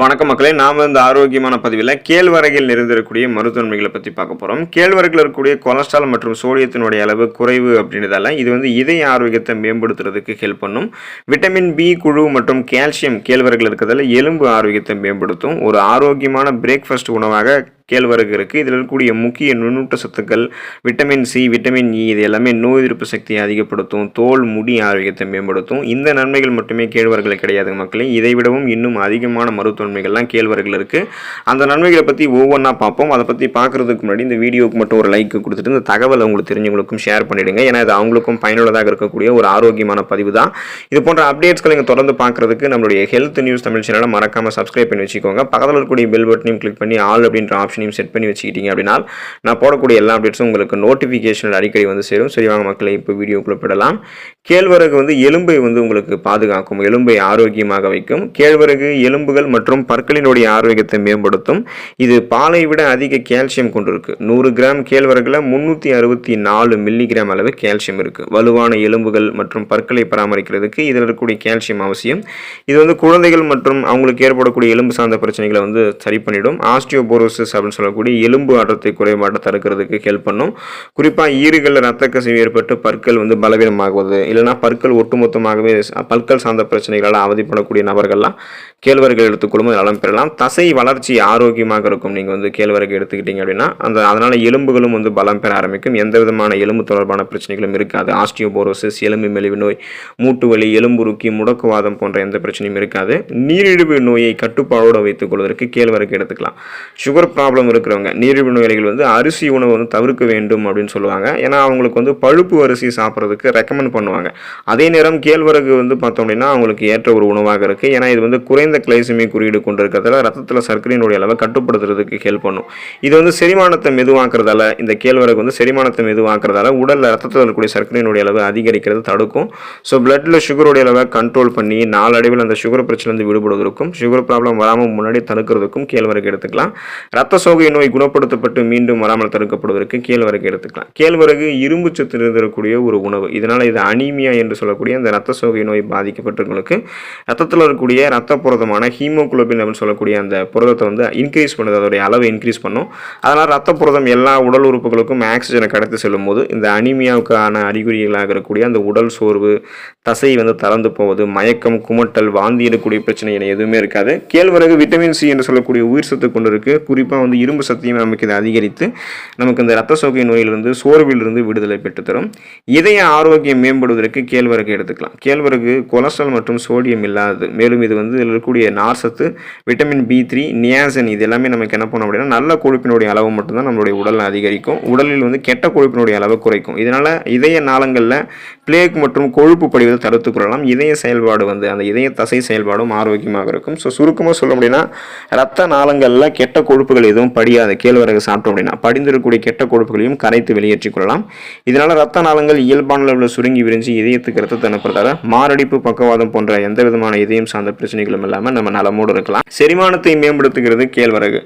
வணக்கம் மக்களே, நாம இந்த ஆரோக்கியமான பதிவில் கேழ்வரகில் நிறைந்திருக்கக்கூடிய மருத்துவன்மைகளை பற்றி பார்க்க போகிறோம். கேழ்வரகில் இருக்கக்கூடிய கொலஸ்ட்ரால் மற்றும் சோடியத்தினுடைய அளவு குறைவு அப்படின்றதால இது இதய ஆரோக்கியத்தை மேம்படுத்துறதுக்கு ஹெல்ப் பண்ணும். விட்டமின் பி குழு மற்றும் கால்சியம் கேழ்வரகில் இருக்கிறதால எலும்பு ஆரோக்கியத்தை மேம்படுத்தும். ஒரு ஆரோக்கியமான பிரேக்ஃபாஸ்ட் உணவாக கேழ்வரகு இருக்குது. இதில் இருக்கக்கூடிய முக்கிய நுண்ணூட்ட சத்துக்கள் விட்டமின் சி, விட்டமின் இ இது எல்லாமே நோய் எதிர்ப்பு சக்தியை அதிகப்படுத்தும், தோல் முடி ஆரோக்கியத்தை மேம்படுத்தும். இந்த நன்மைகள் மட்டுமே கேழ்வரகில் கிடையாது மக்களே, இதை விடவும் இன்னும் அதிகமான மருத்துவன்மைகள்லாம் கேழ்வரகில் இருக்குது. அந்த நன்மைகளை பற்றி ஒவ்வொன்றா பார்ப்போம். அதை பற்றி பார்க்குறதுக்கு முன்னாடி இந்த வீடியோவுக்கு மட்டும் ஒரு லைக் கொடுத்துட்டு இந்த தகவலை உங்களுக்கு தெரிஞ்சவங்களுக்கும் ஷேர் பண்ணிவிடுங்க. ஏன்னா இது அவங்களுக்கும் பயனுள்ளதாக இருக்கக்கூடிய ஒரு ஆரோக்கியமான பதிவு தான். இது போன்ற அப்டேட்ஸ்களை நீங்கள் தொடர்ந்து பார்க்குறதுக்கு நம்மளுடைய ஹெல்த் நியூஸ் தமிழ் சேனலை மறக்காமல் சப்ஸ்கிரைப் பண்ணி வச்சுக்கோங்க. பக்கத்தில் இருக்கக்கூடிய பெல் பட்டனையும் கிளிக் பண்ணி ஆல் அப்படின்ற ஆப்ஷன் செட் பண்ணி வச்சுக்கிட்டீங்க அப்படின்னா நான் போடக்கூடிய எல்லா அப்டேட்ஸும் உங்களுக்கு நோட்டிஃபிகேஷன் அடிக்கடி சேரும். சரி வாங்க மக்களை இப்போ வீடியோக்குள்ள போடலாம். கேழ்வரகு எலும்பை உங்களுக்கு பாதுகாக்கும், எலும்பை ஆரோக்கியமாக வைக்கும். கேழ்வரகு எலும்புகள் மற்றும் பற்களினுடைய ஆரோக்கியத்தை மேம்படுத்தும். இது பாலை விட அதிக கால்சியம் கொண்டிருக்கு. 100 கிராம் கேழ்வரகுல 364 மில்லிகிராம் அளவு கால்சியம் இருக்கு. வலுவான எலும்புகள் மற்றும் பற்களை பராமரிக்கிறதுக்கு இதில் இருக்கக்கூடிய கால்சியம் அவசியம். இது குழந்தைகள் மற்றும் அவங்களுக்கு ஏற்படக்கூடிய எலும்பு சார்ந்த பிரச்சனைகளை சரி பண்ணிடும். ஆஸ்டியோபோரோசிஸ் சொல்லக்கூடிய எலும்பு ஆற்றத்தை குறைபாட்டை தடுக்கிறதுக்கு ஹெல்ப் பண்ணும். குறிப்பாக ஈறுகளில் ரத்த கசிவு ஏற்பட்டு பற்கள் பலவீனமாகுவது, இல்லைனா பற்கள் ஒட்டுமொத்தமாகவே பற்கள் சார்ந்த பிரச்சனைகளால் அவதிப்படக்கூடிய நபர்கள்லாம் கேழ்வரகு எடுத்துக்கொள்ளும் நலம் பெறலாம். தசை வளர்ச்சி ஆரோக்கியமாக இருக்கும். நீங்கள் கேழ்வரகு எடுத்துக்கிட்டீங்க அப்படின்னா அதனால எலும்புகளும் பலம் பெற ஆரம்பிக்கும். எந்த விதமான எலும்பு தொடர்பான பிரச்சனைகளும் இருக்காது. ஆஸ்டியோபோரோசிஸ், எலும்பு மெலிவு நோய், மூட்டு வலி, எலும்புருக்கி, முடக்குவாதம் போன்ற எந்த பிரச்சனையும் இருக்காது. நீரிழிவு நோயை கட்டுப்பாடோடு வைத்துக் கொள்வதற்கு கேழ்வரகு எடுத்துக்கலாம். சுகர் ப்ராப்ளம் இருக்கிறவங்க நீரிழிவு நோயாளிகள் அரிசி உணவு தவிர்க்க வேண்டும் அப்படின்னு சொல்லுவாங்க. ஏன்னா அவங்களுக்கு பழுப்பு அரிசி சாப்பிட்றதுக்கு ரெக்கமெண்ட் பண்ணுவாங்க. அதே நேரம் கேழ்வரகு பார்த்தோம் அப்படின்னா அவங்களுக்கு ஏற்ற ஒரு உணவாக இருக்கு. ஏன்னா இது குறைந்த கிளைசெமிக் குறியீடு கொண்டு இருக்கிறதால ரத்தத்தில் சர்க்கரையினுடைய அளவை கட்டுப்படுத்துறதுக்கு ஹெல்ப் பண்ணும். இது செரிமானத்தை மெதுவாக்குறதால, இந்த கேழ்வரகு செரிமானத்தை மெதுவாக்குறதால உடல்ல ரத்தத்தில் இருக்கக்கூடிய சர்க்கரையினுடைய அளவு அதிகரிக்கிறது தடுக்கும். ஸோ பிளட்ல சுகருடைய அளவை கண்ட்ரோல் பண்ணி நாளடைவில் அந்த சுகர் பிரச்சனை விடுபடுவதற்கும் சுகர் ப்ராப்ளம் வராமல் முன்னாடி தடுக்கிறதுக்கும் கேழ்வரகு எடுத்துக்கலாம். ரத்த சோகை நோய் குணப்படுத்தப்பட்டு மீண்டும் வராமல் தடுக்கப்படுவதற்கு கேழ்வரகு எடுத்துக்கலாம். கேழ்வரகு இரும்பு சத்து இருக்கக்கூடிய ஒரு உணவு. இதனால் இது அனீமியா என்று சொல்லக்கூடிய அந்த ரத்த சோகை நோய் பாதிக்கப்பட்டவங்களுக்கு ரத்தத்தில் இருக்கக்கூடிய ரத்த புரதமான ஹீமோகுளோபின் அப்படின்னு சொல்லக்கூடிய அந்த புரதத்தை இன்க்ரீஸ் பண்ணுது, அதோடைய அளவை இன்க்ரீஸ் பண்ணும். அதனால் ரத்த புரதம் எல்லா உடல் உறுப்புகளுக்கும் ஆக்சிஜனை கடத்தி செல்லும் போது இந்த அனீமியாவுக்கான அறிகுறிகளாக இருக்கக்கூடிய அந்த உடல் சோர்வு, தசை தளர்ந்து போவது, மயக்கம், குமட்டல், வாந்தி எடுக்கக்கூடிய பிரச்சனை எதுவுமே இருக்காது. கேழ்வரகு விட்டமின் சி என்று சொல்லக்கூடிய உயிர் சத்து கொண்டு இருக்கு. குறிப்பாக இரும்பு சக்தியும் நமக்கு இதை அதிகரித்து நமக்கு இந்த ரத்த சோகை நோயிலிருந்து, சோர்விலிருந்து விடுதலை பெற்று தரும். இதய ஆரோக்கியம் மேம்படுவதற்கு கேழ்வரகு எடுத்துக்கலாம். கேழ்வரகு கொலஸ்ட்ரால் மற்றும் சோடியம் இல்லாதது. மேலும் இது இதில் இருக்கக்கூடிய நார்சத்து, விட்டமின் B3, நியாசின் இது எல்லாமே நமக்கு என்ன பண்ணோம் அப்படின்னா நல்ல கொழுப்பினுடைய அளவு மட்டும்தான் நம்மளுடைய உடலில் அதிகரிக்கும். உடலில் கெட்ட கொழுப்பினுடைய அளவு குறைக்கும். இதனால இதய நாளங்களில் பிளேக் மற்றும் கொழுப்பு படிவதை தடுத்துக் கொள்ளலாம். இதய செயல்பாடு அந்த இதய தசை செயல்பாடும் ஆரோக்கியமாக இருக்கும். ஸோ சுருக்கமாக சொல்ல முடியும்னா ரத்த நாளங்களில் கெட்ட கொழுப்புகள் எதுவும் படியாது. கேழ்வரகு சாப்பிட்டோம் அப்படின்னா படிந்திருக்கக்கூடிய கெட்ட கொழுப்புகளையும் கரைத்து வெளியேற்றிக் கொள்ளலாம். இதனால ரத்த நாளங்கள் இயல்பான அளவில் சுருங்கி விரிஞ்சு இதயத்துக்கு ரத்தத்தை அனுப்புறதால மாரடைப்பு, பக்கவாதம் போன்ற எந்த விதமான இதயம் சார்ந்த பிரச்சனைகளும் இல்லாமல் நம்ம நலமோடு இருக்கலாம். செரிமானத்தை மேம்படுத்துகிறது கேழ்வரகு.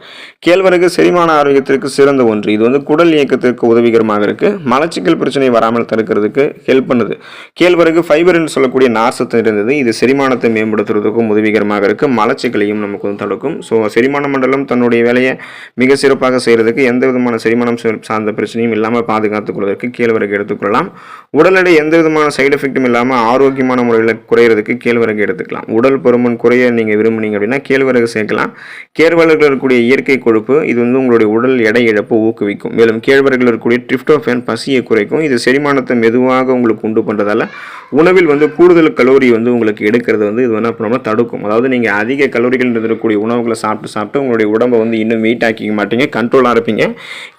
கேழ்வரகு செரிமான ஆரோக்கியத்திற்கு சிறந்த ஒன்று. இது குடல் இயக்கத்திற்கு உதவிகரமாக இருக்கு. மலச்சிக்கல் பிரச்சனை வராமல் தடுக்கிறதுக்கு ஹெல்ப் பண்ணுது. கேழ்வரகு ஃபைபர் என்று சொல்லக்கூடிய நார்சத்து இருந்தது. இது செரிமானத்தை மேம்படுத்துறதுக்கும் உதவிகரமாக இருக்கு. மலச்சிக்கலையும் நமக்கு தடுக்கும். ஸோ செரிமான மண்டலம் தன்னுடைய வேலையை மிக சிறப்பாக செய்கிறதுக்கு, எந்த விதமான செரிமானம் சார்ந்த பிரச்சனையும் இல்லாமல் பாதுகாத்துக் கொள்வதற்கு கேழ்வரகு எடுத்துக்கொள்ளலாம். உடல் எடை எந்த விதமான சைடு எஃபெக்டும் இல்லாமல் ஆரோக்கியமான முறையில் குறையிறதுக்கு கேழ்வரகு எடுத்துக்கலாம். உடல் பருமன் குறைய நீங்கள் விரும்புனீங்க அப்படின்னா கேழ்வரகு சேர்க்கலாம். கேழ்வரகில் இருக்கக்கூடிய இயற்கை கொழுப்பு இது உங்களுடைய உடல் எடை இழப்பு ஊக்குவிக்கும். மேலும் கேழ்வரகில் இருக்கக்கூடிய டிரிப்டோஃபான் பசியை குறைக்கும். இது செரிமானத்தை மெதுவாக உங்களுக்கு உண்டு பண்ணுறதால உணவில் கூடுதல் கலோரி உங்களுக்கு எடுக்கிறது இது என்ன பண்ணாமல் தடுக்கும். அதாவது நீங்கள் அதிக கலோரிகள் இருக்கக்கூடிய உணவுகளை சாப்பிட்டு உங்களுடைய உடம்பை இன்னும் வெயிட் ஆக்கிக்க மாட்டீங்க, கண்ட்ரோலாக இருப்பீங்க.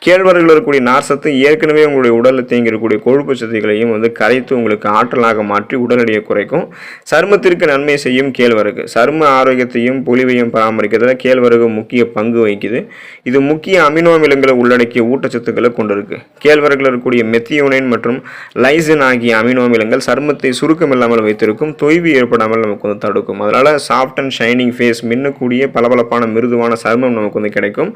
கேழ்வரகில் இருக்கக்கூடிய நார்சத்து ஏற்கனவே உங்களுடைய உடலில் தேங்கி இருக்கக்கூடிய கொழுப்பு சத்துக்களையும் கரைத்து உங்களுக்கு ஆற்றலாக மாற்றி உடல் எடையை குறைக்கும். சருமத்திற்கு நன்மை செய்யும் கேழ்வரகு. சரும ஆரோக்கியத்தையும் பொலிவையும் பராமரிக்கிறதுல கேழ்வரகு முக்கிய பங்கு வகிக்குது. இது முக்கிய அமினோ அமிலங்களை உள்ளடக்கிய ஊட்டச்சத்துக்களை கொண்டிருக்கு. கேழ்வரகில் இருக்கக்கூடிய மெத்தியோனைன் மற்றும் லைசின் ஆகிய அமினோ அமிலங்கள் சருமத்தை சுருக்கம் இல்லாமல் வைத்திருக்கும், தொய்வு ஏற்படாமல் நமக்கு தடுக்கும். அதனால சாஃப்ட் அண்ட் ஷைனிங் ஃபேஸ், மின்னக்கூடிய பளபளப்பான மிருதுவான சருமம் நமக்கு கிடைக்கும்.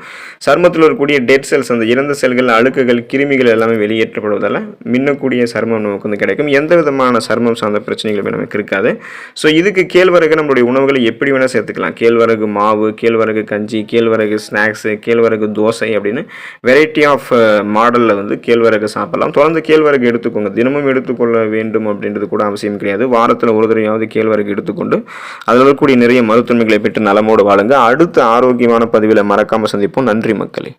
சருமத்தில் இருக்கக்கூடிய டெட் செல்ஸ், அந்த இறந்த செல்கள், அழுக்குகள், கிருமிகள் எல்லாமே வெளியேற்றப்படுவதால் மின்னக்கூடிய சருமம் நமக்கு வந்து கிடைக்கும். எந்த விதமான சருமம் சார்ந்த பிரச்சனைகளுமே நமக்கு இருக்காது. ஸோ இதுக்கு கேழ்வரகு நம்மளுடைய உணவுகளை எப்படி வேணால் சேர்த்துக்கலாம். கேழ்வரகு மாவு, கேழ்வரகு கஞ்சி, கேழ்வரகு ஸ்நாக்ஸு, கேழ்வரகு தோசை அப்படின்னு வெரைட்டி ஆஃப் மாடலில் வந்து கேழ்வரகு சாப்பிடலாம். தொடர்ந்து கேழ்வரகு எடுத்துக்கோங்க. தினமும் எடுத்துக்கொள்ள வேண்டும் அப்படின்றது கூட அவசியம் கிடையாது. வாரத்தில் ஒரு தடவையாவது கேழ்வரகு எடுத்துக்கொண்டு அதில் இருக்கக்கூடிய நிறைய மருத்துவமைகளை பெற்று நலமோடு வாழுங்க. அடுத்த ஆரோக்கியமான பதிவில் மறக்காமல் சந்திப்போம். நன்றி மக்களே.